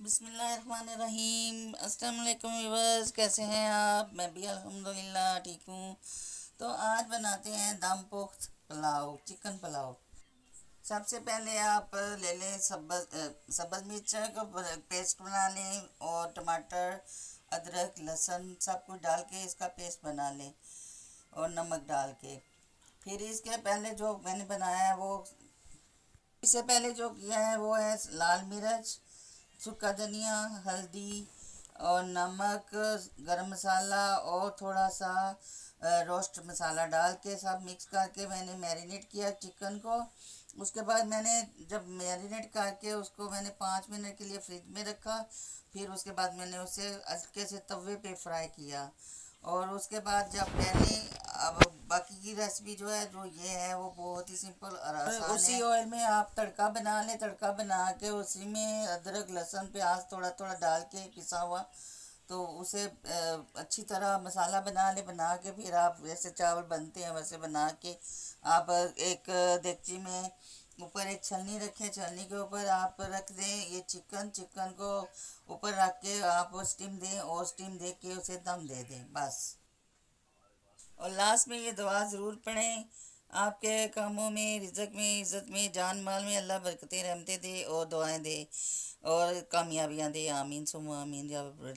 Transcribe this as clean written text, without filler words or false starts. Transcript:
बिस्मिल्लाहिर्रहमानिर्रहीम। अस्सलाम वालेकुम व्यूअर्स, कैसे हैं आप? मैं भी अल्हम्दुलिल्लाह ठीक हूँ। तो आज बनाते हैं दम पुख्त पुलाव, चिकन पुलाव। सबसे पहले आप ले लें सब्ज़ मिर्च का पेस्ट बना लें, और टमाटर, अदरक, लहसुन सब कुछ डाल के इसका पेस्ट बना लें, और नमक डाल के। फिर इसके पहले जो मैंने बनाया है वो, इससे पहले जो किया है वो है लाल मिर्च, सूखा धनिया, हल्दी और नमक, गरम मसाला और थोड़ा सा रोस्ट मसाला डाल के सब मिक्स करके मैंने मैरिनेट किया चिकन को। उसके बाद मैंने जब मैरिनेट करके उसको मैंने 5 मिनट के लिए फ्रिज में रखा। फिर उसके बाद मैंने उसे हल्के से तवे पे फ्राई किया। और उसके बाद जब मैंने, अब बाकी की रेसिपी जो है जो ये है वो बहुत ही सिंपल और आसान है। उसी ऑयल में आप तड़का बना लें, तड़का बना के उसी में अदरक, लहसुन, प्याज थोड़ा थोड़ा डाल के पिसा हुआ, तो उसे अच्छी तरह मसाला बना ले। बना के फिर आप जैसे चावल बनते हैं वैसे बना के आप एक देगची में ऊपर एक छलनी रखें, छलनी के ऊपर आप रख दें ये चिकन को ऊपर रख के आप स्टीम दें, और स्टीम दे के उसे दम दे दें बस। और लास्ट में ये दुआ ज़रूर पढ़ें, आपके कामों में, रिज़्क में, इज़्ज़त में, जान माल में अल्लाह बरकतें रहमतें दे और दुआएं दे और कामयाबियाँ दे। आमीन सुम्मा आमीन या रब्बल